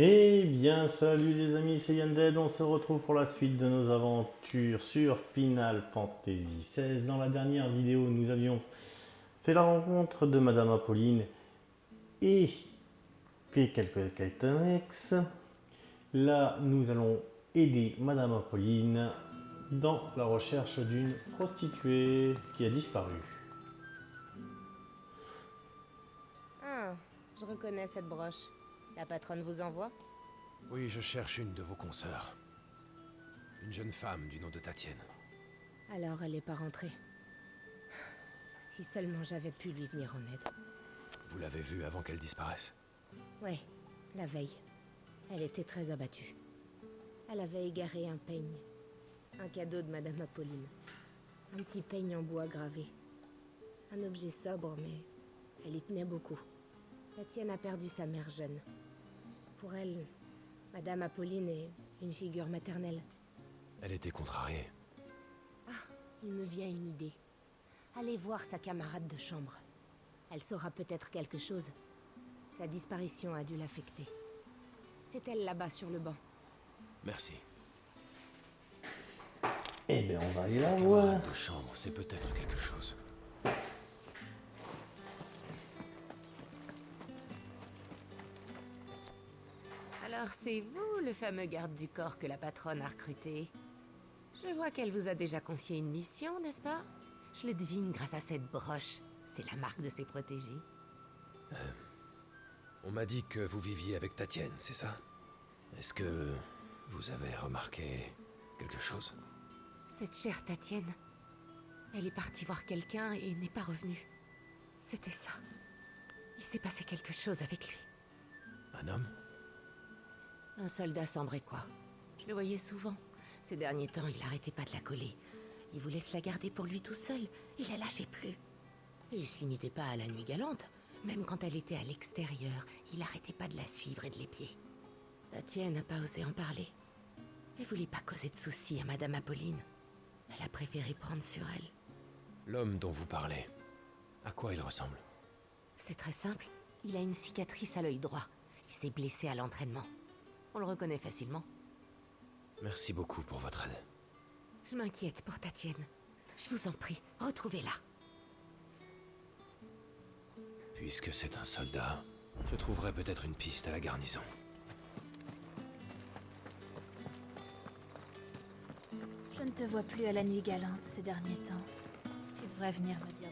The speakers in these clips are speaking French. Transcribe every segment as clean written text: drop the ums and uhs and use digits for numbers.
Eh bien, salut les amis, c'est Yanded. On se retrouve pour la suite de nos aventures sur Final Fantasy XVI. Dans la dernière vidéo, nous avions fait la rencontre de Madame Apolline et fait quelques quêtes annexes. Là, nous allons aider Madame Apolline dans la recherche d'une prostituée qui a disparu. Ah, je reconnais cette broche. La patronne vous envoie? Oui, je cherche une de vos consoeurs. Une jeune femme du nom de Tatienne. Alors elle n'est pas rentrée. Si seulement j'avais pu lui venir en aide. Vous l'avez vue avant qu'elle disparaisse? Ouais, la veille. Elle était très abattue. Elle avait égaré un peigne. Un cadeau de Madame Apolline. Un petit peigne en bois gravé. Un objet sobre, mais elle y tenait beaucoup. Tatienne a perdu sa mère jeune. Pour elle, Madame Apolline est une figure maternelle. Elle était contrariée. Il me vient une idée. Allez voir sa camarade de chambre. Elle saura peut-être quelque chose. Sa disparition a dû l'affecter. C'est elle là-bas sur le banc. Merci. Eh bien, on va aller la Camarade voir. de chambre, c'est peut-être quelque chose. Alors c'est vous, le fameux garde du corps que la patronne a recruté. Je vois qu'elle vous a déjà confié une mission, n'est-ce pas? Je le devine grâce à cette broche. C'est la marque de ses protégés. On m'a dit que vous viviez avec Tatienne, c'est ça? Est-ce que vous avez remarqué quelque chose? Cette chère Tatienne, elle est partie voir quelqu'un et n'est pas revenue. C'était ça. Il s'est passé quelque chose avec lui. Un homme? Un soldat sambré-quoi. Je le voyais souvent. Ces derniers temps, il arrêtait pas de la coller. Il voulait se la garder pour lui tout seul. Il la lâchait plus. Et il se limitait pas à la nuit galante. Même quand elle était à l'extérieur, il arrêtait pas de la suivre et de l'épier. Tatienne n'a pas osé en parler. Elle voulait pas causer de soucis à Madame Apolline. Elle a préféré prendre sur elle. L'homme dont vous parlez, à quoi il ressemble? C'est très simple. Il a une cicatrice à l'œil droit. Il s'est blessé à l'entraînement. On le reconnaît facilement. Merci beaucoup pour votre aide. Je m'inquiète pour Tatienne. Je vous en prie, retrouvez-la. Puisque c'est un soldat, je trouverai peut-être une piste à la garnison. Je ne te vois plus à la nuit galante ces derniers temps. Tu devrais venir me dire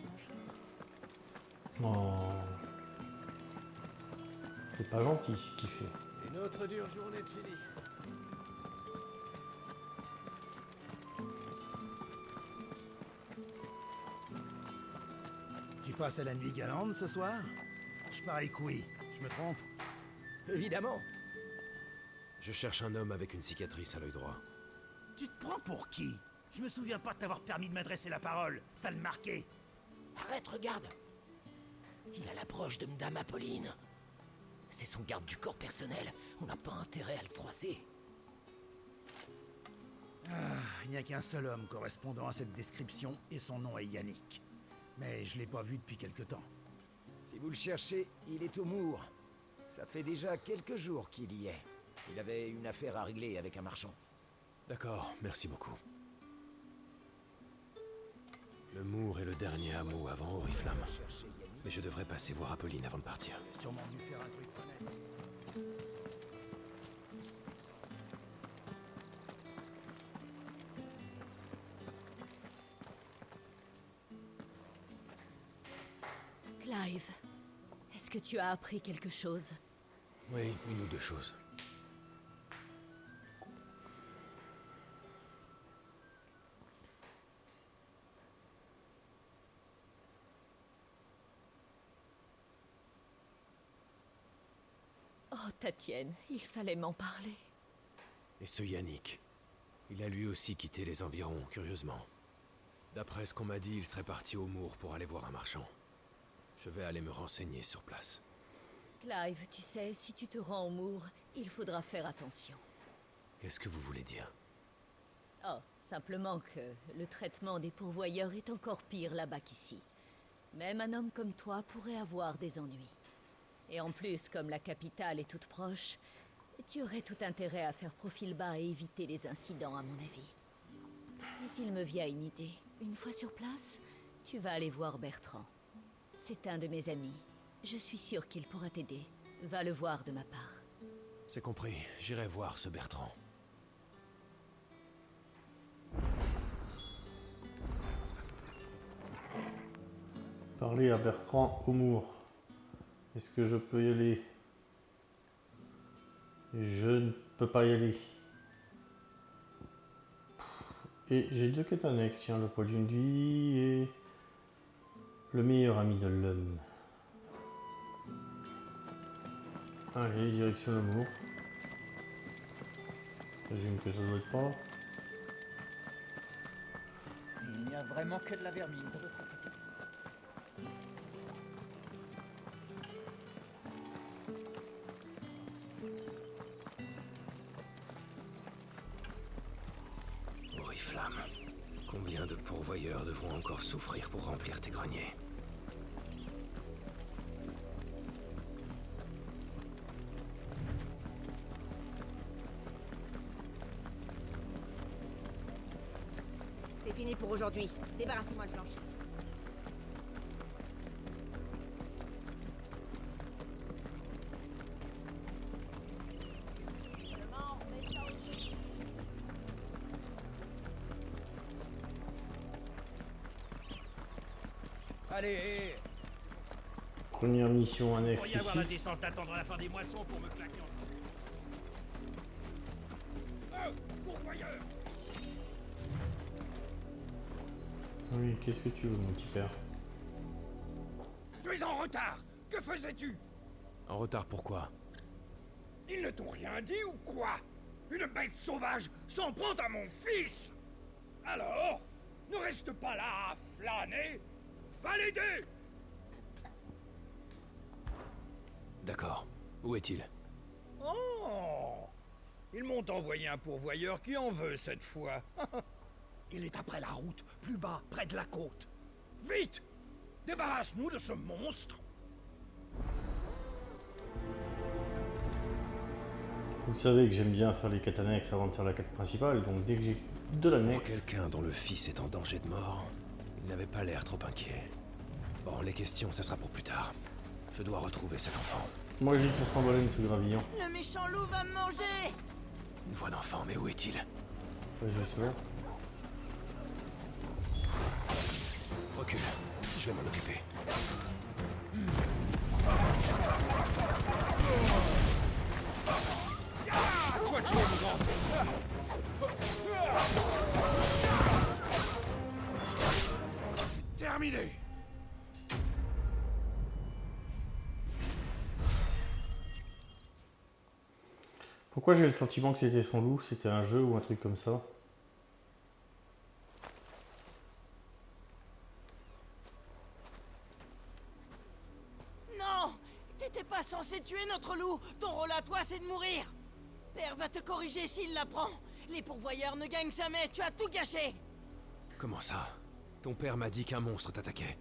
bonjour. Oh. C'est pas gentil ce qu'il fait. Une autre dure journée de fini. Tu passes à la nuit galante ce soir? Je parie que oui. Je me trompe? Évidemment. Je cherche un homme avec une cicatrice à l'œil droit. Tu te prends pour qui? Je me souviens pas de t'avoir permis de m'adresser la parole. Ça le marquait. Arrête, regarde. Il a l'approche de Madame Apolline. C'est son garde du corps personnel. On n'a pas intérêt à le froisser. Il n'y a qu'un seul homme correspondant à cette description et son nom est Yannick. Mais je l'ai pas vu depuis quelque temps. Si vous le cherchez, il est au Mour. Ça fait déjà quelques jours qu'il y est. Il avait une affaire à régler avec un marchand. D'accord, merci beaucoup. Le Mour est le dernier hameau avant Oriflamme. Mais je devrais passer voir Apolline avant de partir. Il a sûrement dû faire un truc honnête. Clive, est-ce que tu as appris quelque chose? Oui, une ou deux choses. Oh, Tatienne, il fallait m'en parler. Et ce Yannick, il a lui aussi quitté les environs, curieusement. D'après ce qu'on m'a dit, il serait parti au Mour pour aller voir un marchand. Je vais aller me renseigner sur place. Clive, tu sais, si tu te rends au Mour, il faudra faire attention. Qu'est-ce que vous voulez dire? Oh, simplement que le traitement des pourvoyeurs est encore pire là-bas qu'ici. Même un homme comme toi pourrait avoir des ennuis. Et en plus, comme la capitale est toute proche, Tu aurais tout intérêt à faire profil bas et éviter les incidents, à mon avis. Mais s'il me vient une idée, une fois sur place, tu vas aller voir Bertrand. C'est un de mes amis. Je suis sûre qu'il pourra t'aider. Va le voir de ma part. C'est compris, j'irai voir ce Bertrand. Parler à Bertrand Aumour. Est-ce que je peux y aller? Je ne peux pas y aller. Et j'ai deux quêtes annexes, tiens, le poids d'une vie et le meilleur ami de l'homme. Allez, direction l'amour. J'imagine que ça doit être pas. Il n'y a vraiment que de la vermine pour votre enquête. Oriflamme. Combien de pourvoyeurs devront encore souffrir pour remplir tes greniers? C'est fini pour aujourd'hui. Débarrassez-moi de plancher. Allez, Première mission il annexe pourrait y avoir la ici. descente attendre la fin des moissons pour me claquer en... Oh, pourvoyeur! Oui, qu'est-ce que tu veux, mon petit père? Tu es en retard! Que faisais-tu? En retard pourquoi? Ils ne t'ont rien dit ou quoi? Une bête sauvage s'en prend à mon fils! Alors, ne reste pas là à flâner! Va l'aider! D'accord. Où est-il? Oh! Ils m'ont envoyé un pourvoyeur qui en veut cette fois. Il est après la route, plus bas, près de la côte. Vite! Débarrasse-nous de ce monstre! Vous savez que j'aime bien faire les quêtes annexes avant de faire la quête principale, donc dès que j'ai de Pour l'annexe... quelqu'un dont le fils est en danger de mort, il n'avait pas l'air trop inquiet. Bon, les questions, ça sera pour plus tard. Je dois retrouver cet enfant. Moi je dis que ça s'emballe sous gravillon. Le méchant loup va me manger! Une voix d'enfant, mais où est-il? Ouais, je sais. Recule, je vais m'en occuper. Ah, toi tu es le grand! Terminé! Pourquoi j'ai le sentiment que c'était son loup? C'était un jeu ou un truc comme ça? Non! T'étais pas censé tuer notre loup! Ton rôle à toi, c'est de mourir! Père va te corriger s'il l'apprend! Les pourvoyeurs ne gagnent jamais, tu as tout gâché! Comment ça? Ton père m'a dit qu'un monstre t'attaquait.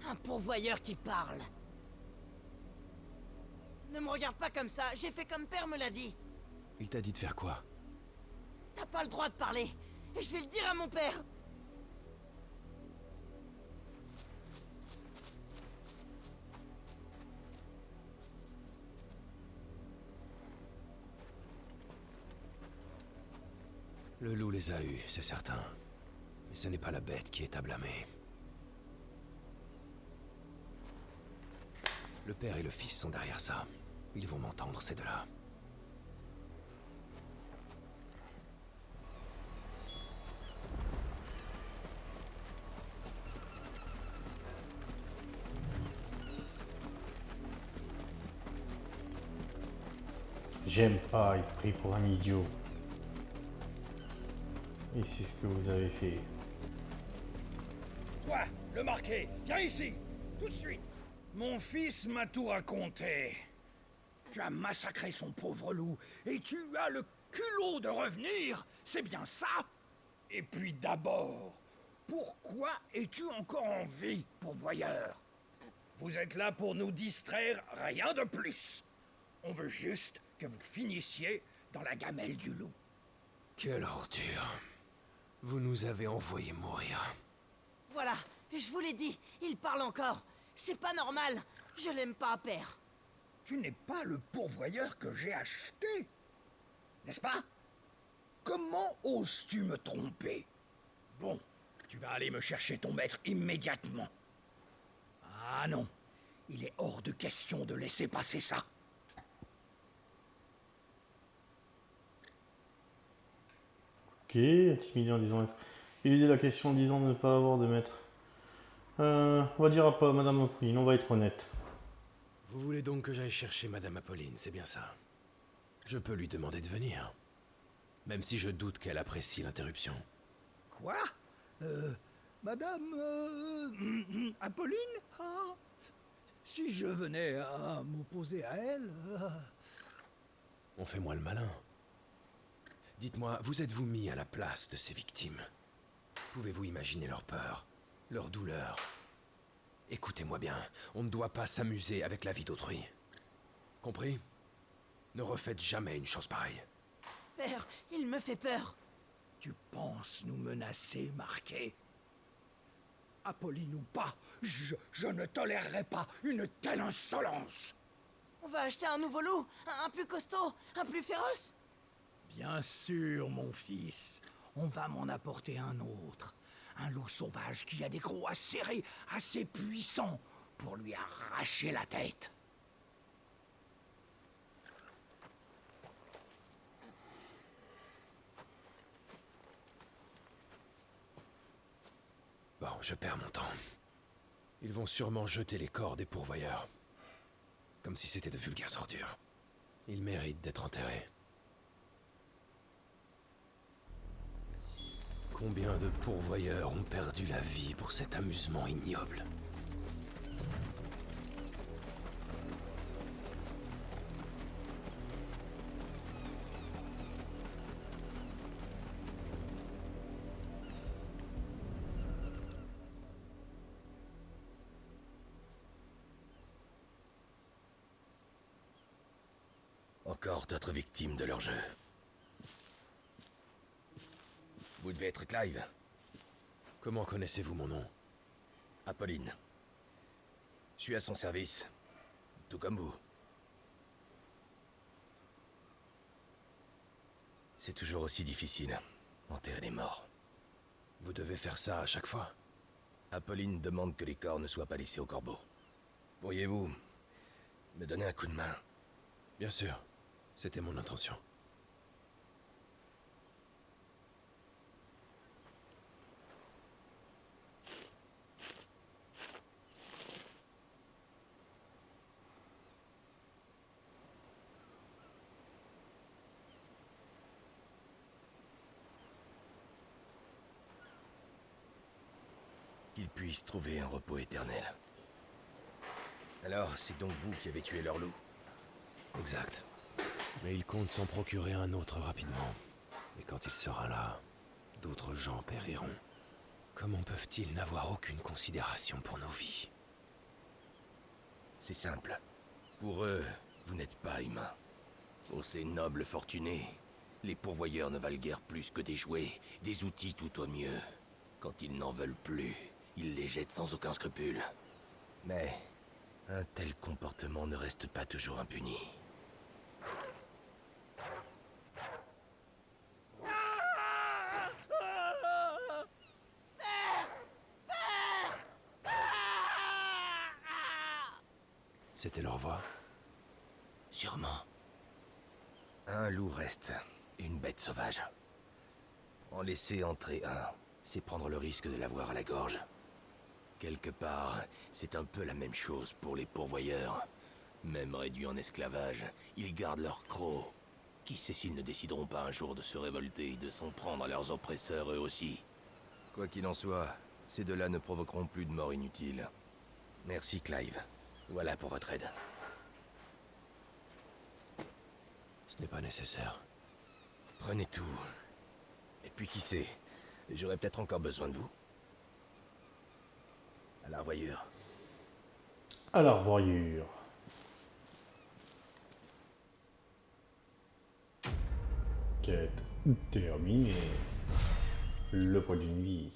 Un pourvoyeur qui parle! Ne me regarde pas comme ça, j'ai fait comme Père me l'a dit! Il t'a dit de faire quoi? T'as pas le droit de parler! Et je vais le dire à mon père! Le loup les a eus, c'est certain. Mais ce n'est pas la bête qui est à blâmer. Le père et le fils sont derrière ça. Ils vont m'entendre, ces deux-là. J'aime pas être pris pour un idiot. Et c'est ce que vous avez fait. Toi, le marqué, viens ici! Tout de suite! Mon fils m'a tout raconté. Tu as massacré son pauvre loup, et tu as le culot de revenir, c'est bien ça? Et puis d'abord, pourquoi es-tu encore en vie, pourvoyeur? Vous êtes là pour nous distraire, rien de plus. On veut juste que vous finissiez dans la gamelle du loup. Quelle ordure. Vous nous avez envoyé mourir. Voilà, je vous l'ai dit, il parle encore. C'est pas normal. Je l'aime pas, père. Tu n'es pas le pourvoyeur que j'ai acheté, n'est-ce pas? Comment oses-tu me tromper? Bon, tu vas aller me chercher ton maître immédiatement. Ah non, il est hors de question de laisser passer ça. Ok, intimidé en disant... Éluder la question en disant de ne pas avoir de maître. On va dire à pas Madame Apolline, on va être honnête. Vous voulez donc que j'aille chercher Madame Apolline, c'est bien ça? Je peux lui demander de venir. Même si je doute qu'elle apprécie l'interruption. Quoi? Madame... Apolline? Ah, si je venais à m'opposer à elle... On fait moi le malin. Dites-moi, vous êtes-vous mis à la place de ces victimes? Pouvez-vous imaginer leur peur, leur douleur? Écoutez-moi bien, on ne doit pas s'amuser avec la vie d'autrui. Compris? Ne refaites jamais une chose pareille. Père, il me fait peur. Tu penses nous menacer, Marquet? Apolline ou pas, je ne tolérerai pas une telle insolence. On va acheter un nouveau loup, un plus costaud, un plus féroce. Bien sûr, mon fils. On va m'en apporter un autre. Un loup sauvage qui a des crocs acérés, assez puissants pour lui arracher la tête. Bon, je perds mon temps. Ils vont sûrement jeter les corps des pourvoyeurs. Comme si c'était de vulgaires ordures. Ils méritent d'être enterrés. Combien de pourvoyeurs ont perdu la vie pour cet amusement ignoble? Encore d'autres victimes de leur jeu. Vous devez être Clive. Comment connaissez-vous mon nom? Apolline. Je suis à son service. Tout comme vous. C'est toujours aussi difficile, enterrer les morts. Vous devez faire ça à chaque fois? Apolline demande que les corps ne soient pas laissés aux corbeaux. Pourriez-vous me donner un coup de main? Bien sûr. C'était mon intention. Qu'ils puissent trouver un repos éternel. Alors, c'est donc vous qui avez tué leur loup? Exact. Mais il compte s'en procurer un autre rapidement. Et quand il sera là, d'autres gens périront. Comment peuvent-ils n'avoir aucune considération pour nos vies? C'est simple. Pour eux, vous n'êtes pas humain. Pour ces nobles fortunés, les pourvoyeurs ne valent guère plus que des jouets, des outils tout au mieux. Quand ils n'en veulent plus, ils les jettent sans aucun scrupule. Mais un tel comportement ne reste pas toujours impuni. C'était leur voix? Sûrement. Un loup reste, une bête sauvage. En laisser entrer un, c'est prendre le risque de l'avoir à la gorge. Quelque part, c'est un peu la même chose pour les pourvoyeurs. Même réduits en esclavage, ils gardent leur croc. Qui sait s'ils ne décideront pas un jour de se révolter et de s'en prendre à leurs oppresseurs eux aussi. Quoi qu'il en soit, ces deux-là ne provoqueront plus de mort inutile. Merci Clive. Voilà pour votre aide. Ce n'est pas nécessaire. Prenez tout. Et puis qui sait, j'aurai peut-être encore besoin de vous. À la revoyure. À la revoyure. Quête terminée. Le poids d'une vie.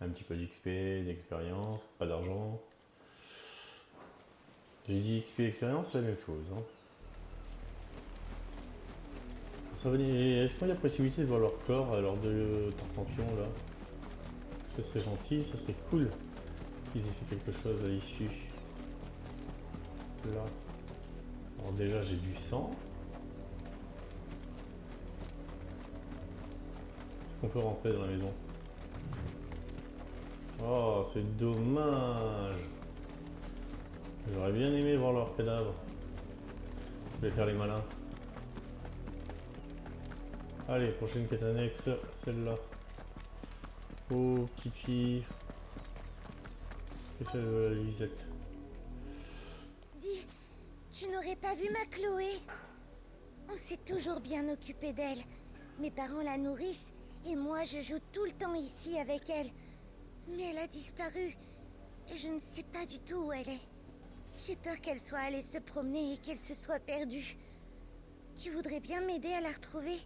Un petit peu d'XP, d'expérience, pas d'argent. J'ai dit XP expérience, c'est la même chose. Hein. Est-ce qu'il y a la possibilité de voir leur corps à l'heure de Tartampion là? Ce serait gentil, ça serait cool qu'ils aient fait quelque chose à l'issue. Là. Alors déjà j'ai du sang. On peut rentrer dans la maison. Oh, c'est dommage. J'aurais bien aimé voir leur cadavre. Je vais faire les malins. Allez, prochaine quête annexe, celle-là. Oh, petite fille. C'est celle de la Lisette. Dis, tu n'aurais pas vu ma Chloé? On s'est toujours bien occupé d'elle. Mes parents la nourrissent et moi je joue tout le temps ici avec elle. Mais elle a disparu et je ne sais pas du tout où elle est. J'ai peur qu'elle soit allée se promener et qu'elle se soit perdue. Tu voudrais bien m'aider à la retrouver?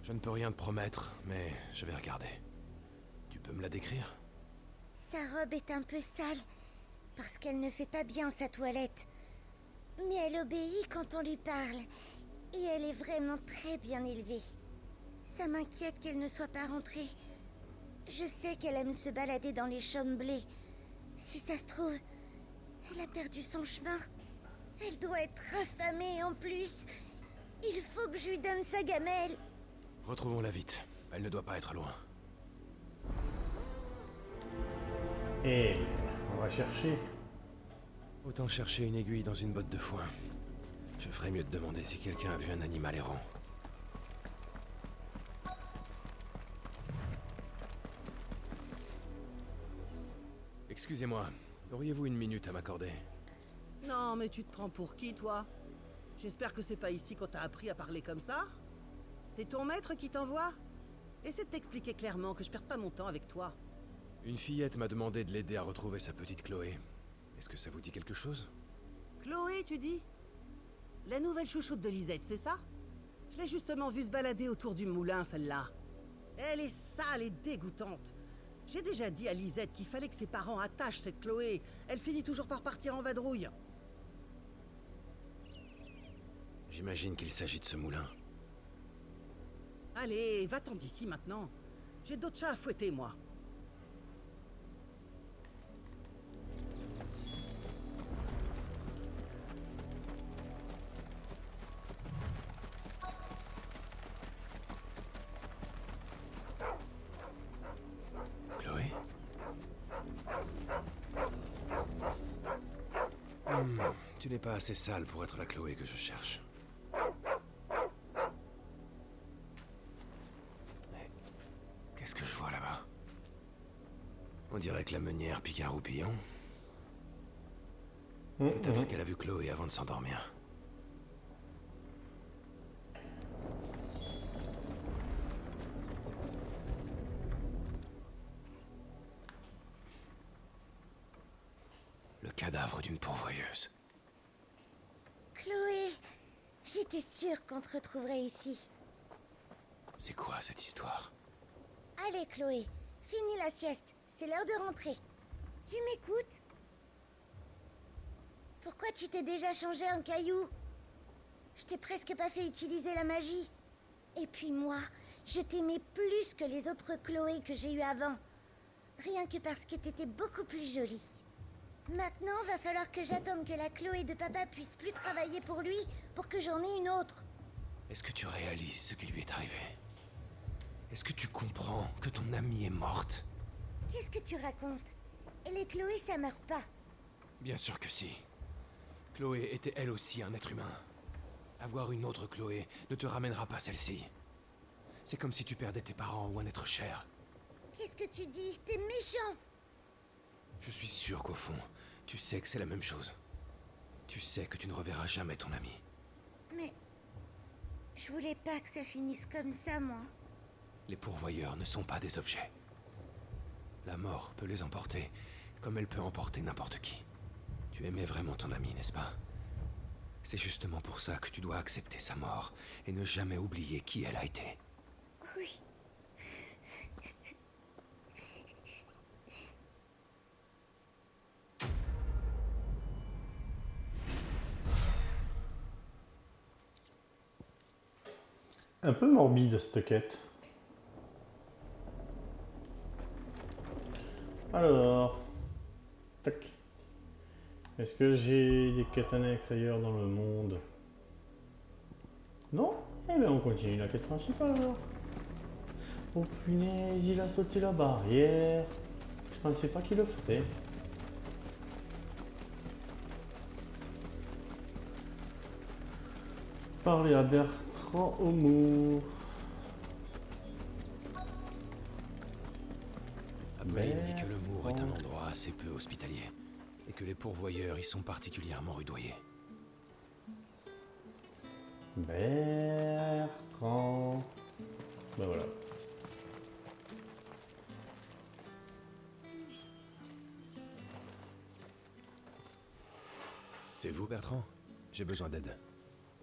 Je ne peux rien te promettre, mais je vais regarder. Tu peux me la décrire? Sa robe est un peu sale, parce qu'elle ne fait pas bien sa toilette. Mais elle obéit quand on lui parle, et elle est vraiment très bien élevée. Ça m'inquiète qu'elle ne soit pas rentrée. Je sais qu'elle aime se balader dans les champs de blé. Si ça se trouve, elle a perdu son chemin. Elle doit être affamée en plus. Il faut que je lui donne sa gamelle. Retrouvons-la vite. Elle ne doit pas être loin. Et on va chercher. Autant chercher une aiguille dans une botte de foin. Je ferais mieux de demander si quelqu'un a vu un animal errant. Excusez-moi, auriez-vous une minute à m'accorder? Non, mais tu te prends pour qui, toi? J'espère que c'est pas ici qu'on t'a appris à parler comme ça. C'est ton maître qui t'envoie? Essaie de t'expliquer clairement que je perde pas mon temps avec toi. Une fillette m'a demandé de l'aider à retrouver sa petite Chloé. Est-ce que ça vous dit quelque chose? Chloé, tu dis? La nouvelle chouchoute de Lisette, c'est ça? Je l'ai justement vue se balader autour du moulin, celle-là. Elle est sale et dégoûtante. J'ai déjà dit à Lisette qu'il fallait que ses parents attachent cette Chloé. Elle finit toujours par partir en vadrouille. J'imagine qu'il s'agit de ce moulin. Allez, va-t'en d'ici maintenant. J'ai d'autres chats à fouetter, moi. Chloé? Tu n'es pas assez sale pour être la Chloé que je cherche. Mais qu'est-ce que je vois là-bas? On dirait que la meunière pique un roupillon. Peut-être qu'elle a vu Chloé avant de s'endormir. Le cadavre d'une pourvoyeuse. Chloé, j'étais sûre qu'on te retrouverait ici. C'est quoi cette histoire? Allez, Chloé, finis la sieste. C'est l'heure de rentrer. Tu m'écoutes? Pourquoi tu t'es déjà changé en caillou? Je t'ai presque pas fait utiliser la magie. Et puis moi, je t'aimais plus que les autres Chloé que j'ai eues avant. Rien que parce que t'étais beaucoup plus jolie. Maintenant, va falloir que j'attende que la Chloé de papa puisse plus travailler pour lui pour que j'en ai une autre. Est-ce que tu réalises ce qui lui est arrivé? Est-ce que tu comprends que ton amie est morte? Qu'est-ce que tu racontes? Et les Chloé, ça meurt pas. Bien sûr que si. Chloé était elle aussi un être humain. Avoir une autre Chloé ne te ramènera pas celle-ci. C'est comme si tu perdais tes parents ou un être cher. Qu'est-ce que tu dis? T'es méchant! Je suis sûr qu'au fond, tu sais que c'est la même chose. Tu sais que tu ne reverras jamais ton ami. Mais... je voulais pas que ça finisse comme ça, moi. Les pourvoyeurs ne sont pas des objets. La mort peut les emporter, comme elle peut emporter n'importe qui. Tu aimais vraiment ton ami, n'est-ce pas? C'est justement pour ça que tu dois accepter sa mort et ne jamais oublier qui elle a été. Oui. Un peu morbide cette quête. Alors, tac. Est-ce que j'ai des quêtes annexes ailleurs dans le monde? Non? Eh bien on continue la quête principale alors. Oh punaise, il a sauté la barrière. Je pensais pas qu'il le ferait. Parler à Bertrand Homo. Apolline dit que le Mour est un endroit assez peu hospitalier et que les pourvoyeurs y sont particulièrement rudoyés. Bertrand. Ben voilà. C'est vous, Bertrand? J'ai besoin d'aide.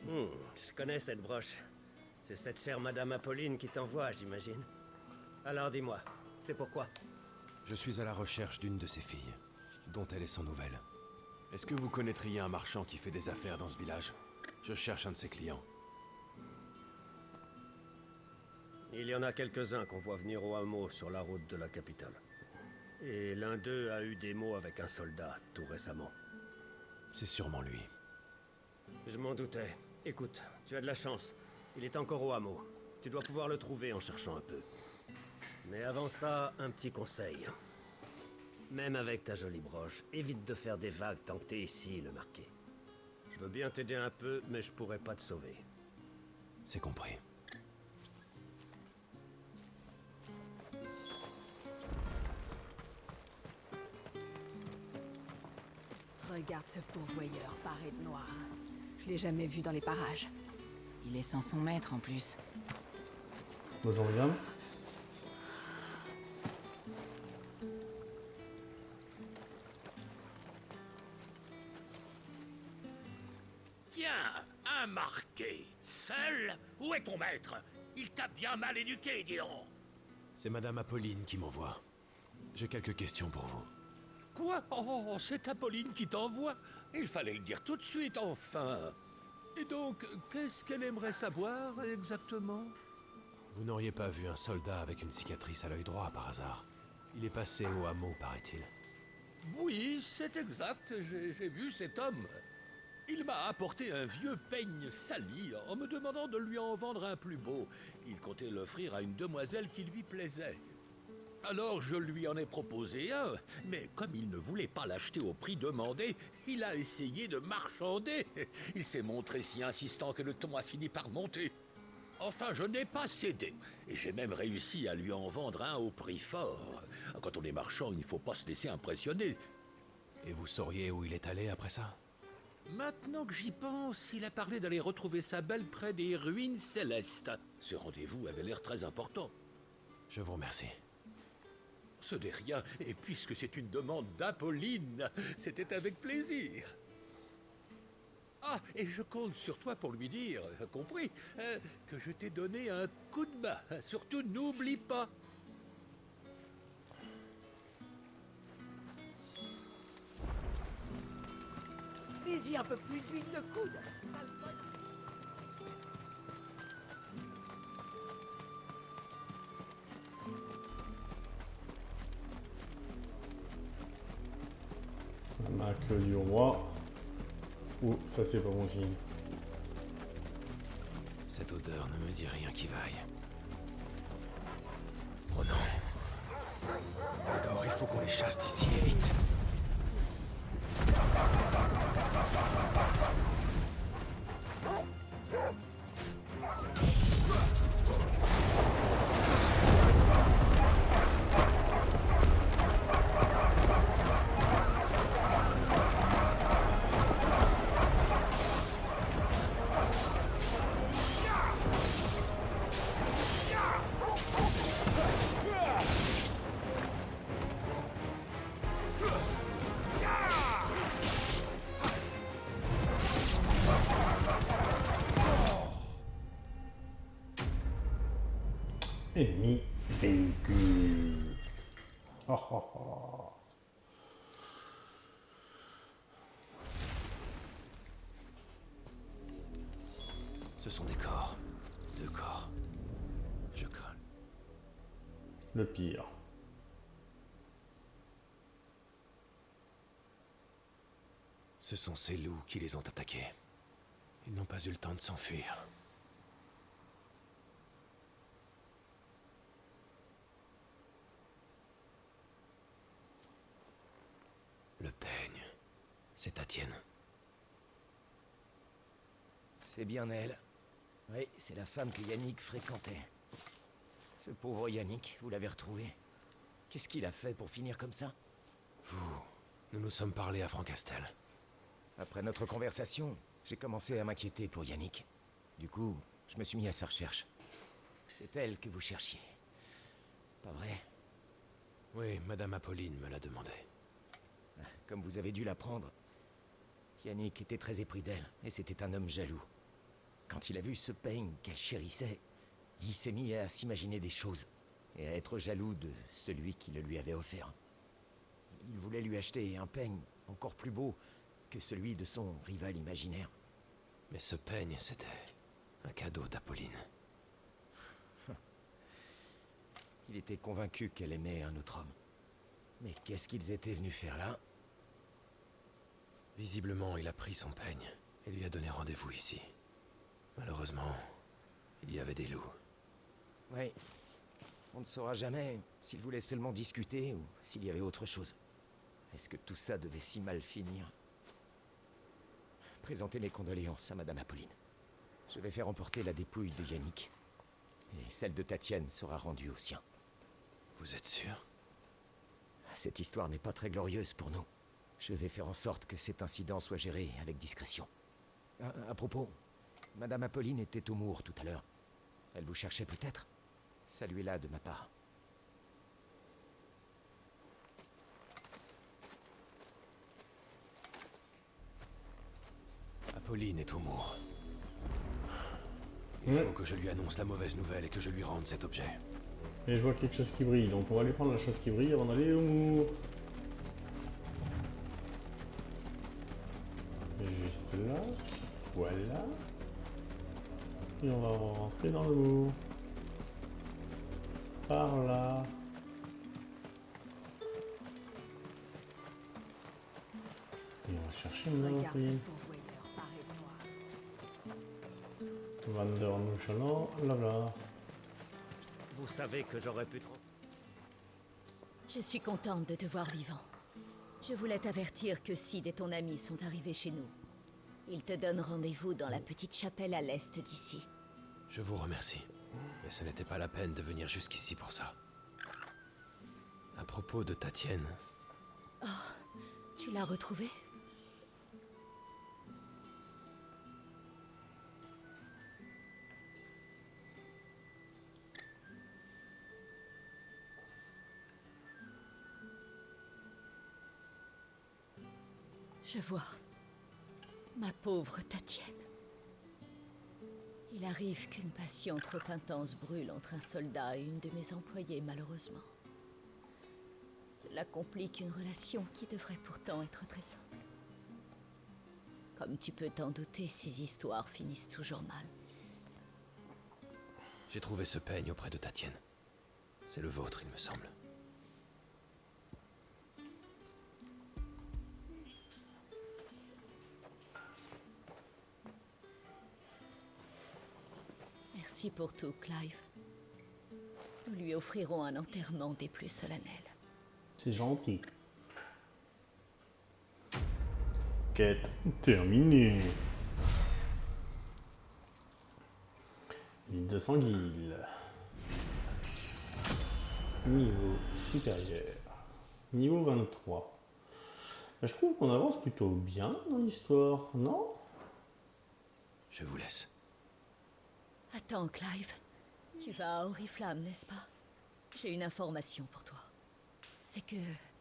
Je connais cette broche. C'est cette chère Madame Apolline qui t'envoie, j'imagine. Alors dis-moi, c'est pourquoi? Je suis à la recherche d'une de ses filles, dont elle est sans nouvelles. Est-ce que vous connaîtriez un marchand qui fait des affaires dans ce village? Je cherche un de ses clients. Il y en a quelques-uns qu'on voit venir au hameau sur la route de la capitale. Et l'un d'eux a eu des mots avec un soldat tout récemment. C'est sûrement lui. Je m'en doutais. Écoute, tu as de la chance. Il est encore au hameau. Tu dois pouvoir le trouver en cherchant un peu. Mais avant ça, un petit conseil. Même avec ta jolie broche, évite de faire des vagues tant que t'es ici, le marqué. Je veux bien t'aider un peu, mais je pourrais pas te sauver. C'est compris. Regarde ce pourvoyeur paré de noir. Je l'ai jamais vu dans les parages. Il est sans son maître en plus. Bonjour madame. Tiens, un marqué. Seul? Où est ton maître? Il t'a bien mal éduqué, dis donc. C'est Madame Apolline qui m'envoie. J'ai quelques questions pour vous. Quoi? Oh, c'est Apolline qui t'envoie? Il fallait le dire tout de suite, enfin. Et donc, qu'est-ce qu'elle aimerait savoir, exactement? Vous n'auriez pas vu un soldat avec une cicatrice à l'œil droit, par hasard? Il est passé au hameau, paraît-il. Oui, c'est exact, j'ai vu cet homme. Il m'a apporté un vieux peigne sali en me demandant de lui en vendre un plus beau. Il comptait l'offrir à une demoiselle qui lui plaisait. Alors je lui en ai proposé un, mais comme il ne voulait pas l'acheter au prix demandé, il a essayé de marchander. Il s'est montré si insistant que le ton a fini par monter. Enfin, je n'ai pas cédé, et j'ai même réussi à lui en vendre un au prix fort. Quand on est marchand, il ne faut pas se laisser impressionner. Et vous sauriez où il est allé après ça? Maintenant que j'y pense, il a parlé d'aller retrouver sa belle près des ruines célestes. Ce rendez-vous avait l'air très important. Je vous remercie. Ce n'est rien, et puisque c'est une demande d'Apolline, c'était avec plaisir. Ah, et je compte sur toi pour lui dire, compris, que je t'ai donné un coup de main. Surtout, n'oublie pas. Mets-y un peu plus d'huile de coude, sale bonne. La marque du roi. Ouh, ça c'est pas bon signe. Cette odeur ne me dit rien qui vaille. Oh non. D'accord, il faut qu'on les chasse d'ici et vite. Ennemi vaincu. Oh, oh, oh. Ce sont des corps. 2 corps. Je crains. Le pire. Ce sont ces loups qui les ont attaqués. Ils n'ont pas eu le temps de s'enfuir. Le peigne. C'est Tatienne. C'est bien elle. Oui, c'est la femme que Yannick fréquentait. Ce pauvre Yannick, vous l'avez retrouvé. Qu'est-ce qu'il a fait pour finir comme ça? Nous nous sommes parlé à Francastel. Après notre conversation, j'ai commencé à m'inquiéter pour Yannick. Du coup, je me suis mis à sa recherche. C'est elle que vous cherchiez. Pas vrai? Oui, Madame Apolline me l'a demandé. Comme vous avez dû l'apprendre, Yannick était très épris d'elle, et c'était un homme jaloux. Quand il a vu ce peigne qu'elle chérissait, il s'est mis à s'imaginer des choses, et à être jaloux de celui qui le lui avait offert. Il voulait lui acheter un peigne encore plus beau que celui de son rival imaginaire. Mais ce peigne, c'était un cadeau d'Apolline. Il était convaincu qu'elle aimait un autre homme. Mais qu'est-ce qu'ils étaient venus faire là? Visiblement, il a pris son peigne et lui a donné rendez-vous ici. Malheureusement, il y avait des loups. Oui. On ne saura jamais s'il voulait seulement discuter ou s'il y avait autre chose. Est-ce que tout ça devait si mal finir? Présentez mes condoléances à Madame Apolline. Je vais faire emporter la dépouille de Yannick. Et celle de Tatienne sera rendue au sien. Vous êtes sûr? Cette histoire n'est pas très glorieuse pour nous. Je vais faire en sorte que cet incident soit géré avec discrétion. À propos, Madame Apolline était au Mour tout à l'heure. Elle vous cherchait peut-être? Saluez-la de ma part. Apolline est au Mour. Il Ouais. faut que je lui annonce la mauvaise nouvelle et que je lui rende cet objet. Et je vois quelque chose qui brille, donc on va aller prendre la chose qui brille avant d'aller au Mour. Juste là, voilà. Et on va rentrer dans le Mour. Par là. Et on va chercher une Regarde ce Apolline. pourvoyeur paré de noir. Vander nonchalant, là là. Vous savez que j'aurais pu trop... Je suis contente de te voir vivant. Je voulais t'avertir que Sid et ton ami sont arrivés chez nous. Ils te donnent rendez-vous dans la petite chapelle à l'est d'ici. Je vous remercie. Mais ce n'était pas la peine de venir jusqu'ici pour ça. À propos de Tatienne, Tu l'as retrouvée? Je vois. Ma pauvre Tatienne. Il arrive qu'une passion trop intense brûle entre un soldat et une de mes employées, malheureusement. Cela complique une relation qui devrait pourtant être très simple. Comme tu peux t'en douter, ces histoires finissent toujours mal. j'ai trouvé ce peigne auprès de Tatienne. C'est le vôtre, il me semble. Merci pour tout, Clive. Nous lui offrirons un enterrement des plus solennels. C'est gentil. Quête terminée. L'île de Sanguille. Niveau supérieur. Niveau 23. Je trouve qu'on avance plutôt bien dans l'histoire, non? Je vous laisse. Attends, Clive. Tu vas à Oriflamme, n'est-ce pas? J'ai une information pour toi. C'est que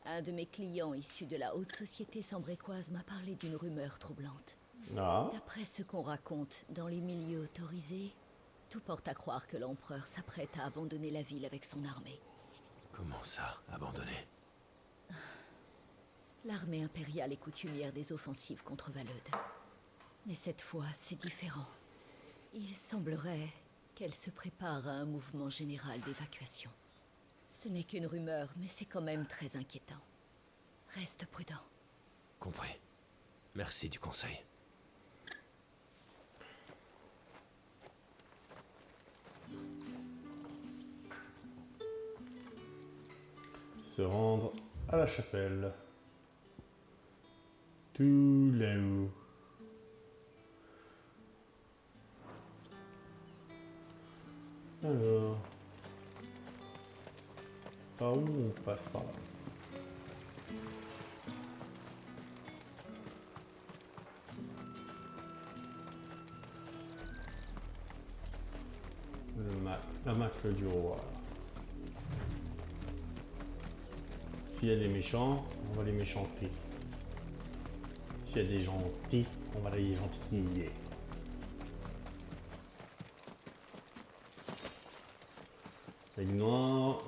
un de mes clients issus de la haute société sambrécoise m'a parlé d'une rumeur troublante. Ah. D'après ce qu'on raconte dans les milieux autorisés, Tout porte à croire que l'empereur s'apprête à abandonner la ville avec son armée. Comment ça, abandonné? L'armée impériale est coutumière des offensives contre Valeude. Mais cette fois, c'est différent. Il semblerait qu'elle se prépare à un mouvement général d'évacuation. Ce n'est qu'une rumeur, mais c'est quand même très inquiétant. Reste prudent. Compris. Merci du conseil. Se rendre à la chapelle. Tout là-haut. Alors. Par où on passe par là? La marque du roi. S'il y a des méchants, on va les méchanter. S'il y a des gentils, on va les gentiller. Aigle noir.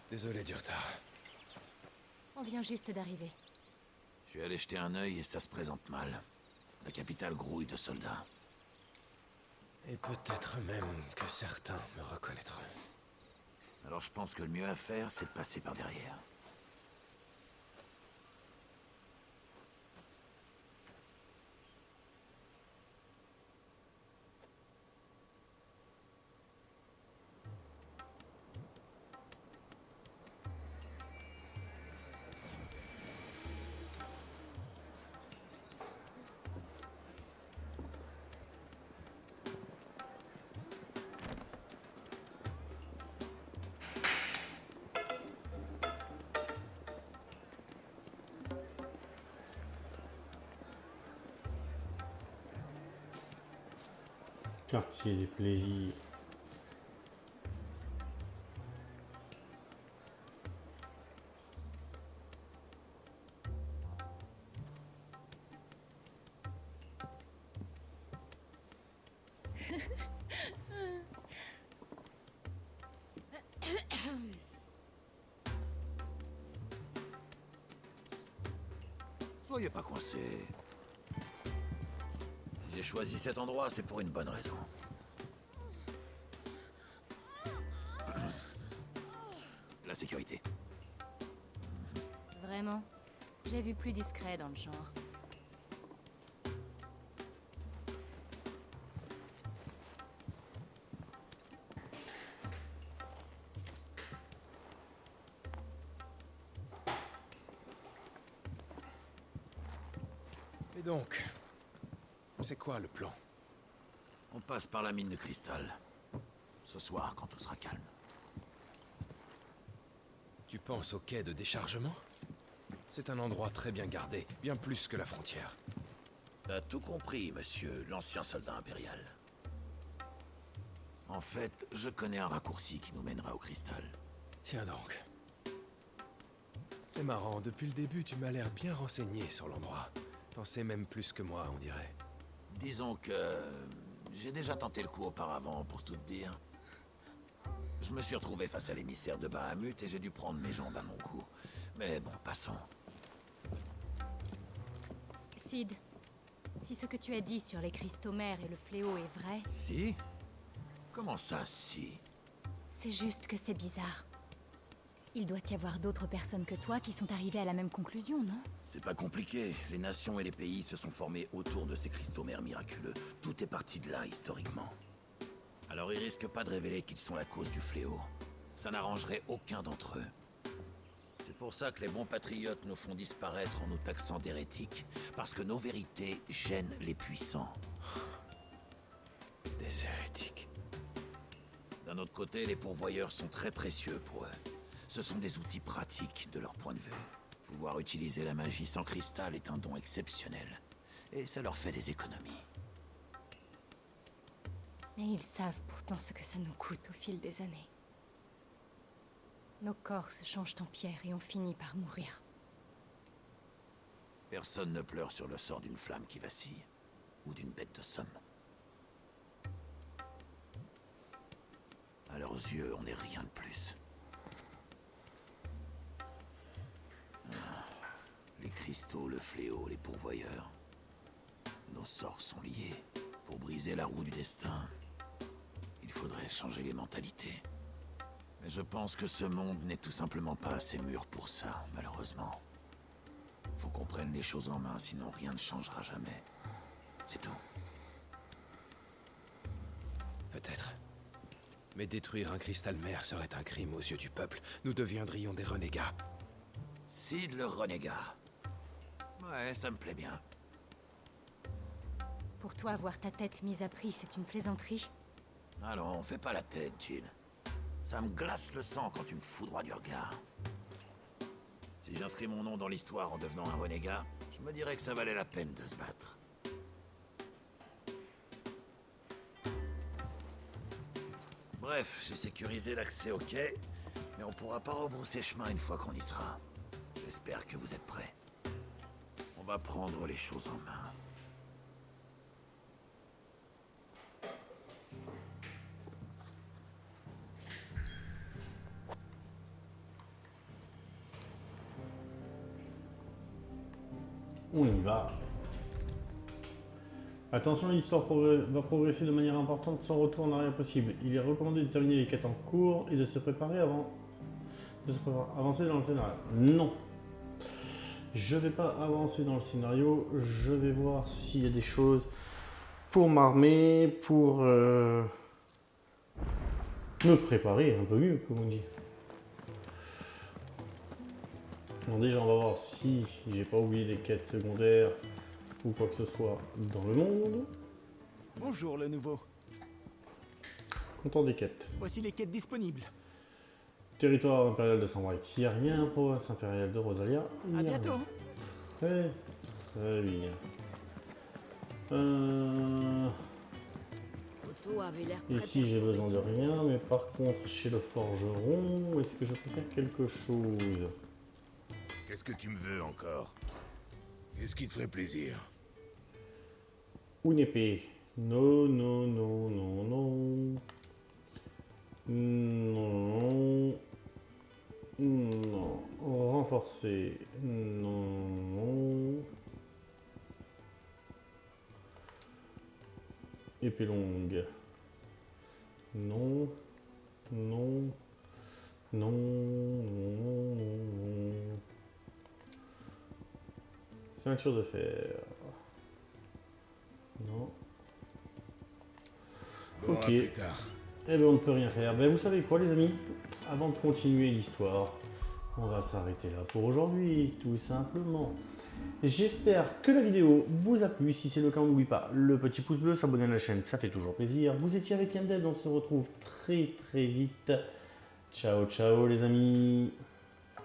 Désolé du retard. On vient juste d'arriver. Je suis allé jeter un œil et ça se présente mal. La capitale grouille de soldats. Et peut-être même que certains me reconnaîtront. Alors je pense que le mieux à faire, c'est de passer par derrière. Quartier des plaisirs. Soyez pas coincés. Si j'ai choisi cet endroit, c'est pour une bonne raison. La sécurité. Vraiment? J'ai vu plus discret dans le genre. Et donc, c'est quoi le plan? On passe par la mine de cristal. Ce soir, quand tout sera calme. Tu penses au quai de déchargement? C'est un endroit très bien gardé, bien plus que la frontière. T'as tout compris, monsieur, l'ancien soldat impérial. En fait, je connais un raccourci qui nous mènera au cristal. Tiens donc. C'est marrant, depuis le début, tu m'as l'air bien renseigné sur l'endroit. T'en sais même plus que moi, on dirait. Disons que... j'ai déjà tenté le coup auparavant, pour tout te dire. Je me suis retrouvé face à l'émissaire de Bahamut et j'ai dû prendre mes jambes à mon cou. Mais bon, passons. Sid, si ce que tu as dit sur les cristaux mers et le fléau est vrai... Si? Comment ça, si? C'est juste que c'est bizarre. Il doit y avoir d'autres personnes que toi qui sont arrivées à la même conclusion, non? C'est pas compliqué. Les nations et les pays se sont formés autour de ces cristaux mers miraculeux. Tout est parti de là, historiquement. Alors ils risquent pas de révéler qu'ils sont la cause du fléau. Ça n'arrangerait aucun d'entre eux. C'est pour ça que les bons patriotes nous font disparaître en nous taxant d'hérétiques. Parce que nos vérités gênent les puissants. Des hérétiques. D'un autre côté, les pourvoyeurs sont très précieux pour eux. Ce sont des outils pratiques de leur point de vue. Pouvoir utiliser la magie sans cristal est un don exceptionnel. Et ça leur fait des économies. Mais ils savent pourtant ce que ça nous coûte au fil des années. Nos corps se changent en pierre et on finit par mourir. Personne ne pleure sur le sort d'une flamme qui vacille. Ou d'une bête de somme. À leurs yeux, on n'est rien de plus. Les cristaux, le fléau, les pourvoyeurs. Nos sorts sont liés. Pour briser la roue du destin, il faudrait changer les mentalités. Mais je pense que ce monde n'est tout simplement pas assez mûr pour ça, malheureusement. Faut qu'on prenne les choses en main, sinon rien ne changera jamais. C'est tout. Peut-être. Mais détruire un cristal mère serait un crime aux yeux du peuple. Nous deviendrions des renégats. Sid le renégat. Ouais, ça me plaît bien. Pour toi, avoir ta tête mise à prix, c'est une plaisanterie? Allons, fais pas la tête, Jill. Ça me glace le sang quand tu me foudroies du regard. Si j'inscris mon nom dans l'histoire en devenant un renégat, je me dirais que ça valait la peine de se battre. Bref, j'ai sécurisé l'accès au quai, mais on pourra pas rebrousser chemin une fois qu'on y sera. J'espère que vous êtes prêts. On va prendre les choses en main. On y va. Attention, l'histoire va progresser de manière importante sans retour en arrière possible. Il est recommandé de terminer les quêtes en cours et de se préparer avant de avancer dans le scénario. Non. Je vais pas avancer dans le scénario. Je vais voir s'il y a des choses pour m'armer, pour me préparer un peu mieux, comme on dit. Bon, déjà, on va voir si j'ai pas oublié des quêtes secondaires ou quoi que ce soit dans le monde. Bonjour le nouveau. Content des quêtes. Voici les quêtes disponibles. Territoire impérial de Sanbreak. Il n'y a rien. Province impériale de Rosalia. À bientôt. Très, très bien. Otto avait l'air Ici, j'ai besoin de rien. Mais par contre, chez le forgeron, est-ce que je peux faire quelque chose? Qu'est-ce que tu me veux encore? Qu'est-ce qui te ferait plaisir? Une épée. Non, non, non, non, non. Non. Non. Renforcer. Non. Épée longue. Non. Non. Non. Non. Ceinture de fer. Non. Bon, ok. à plus tard. Eh ben on ne peut rien faire. Ben vous savez quoi les amis? Avant de continuer l'histoire, on va s'arrêter là pour aujourd'hui, tout simplement. J'espère que la vidéo vous a plu. Si c'est le cas, n'oubliez pas le petit pouce bleu, s'abonner à la chaîne, ça fait toujours plaisir. Vous étiez avec Undead, on se retrouve très très vite. Ciao ciao les amis.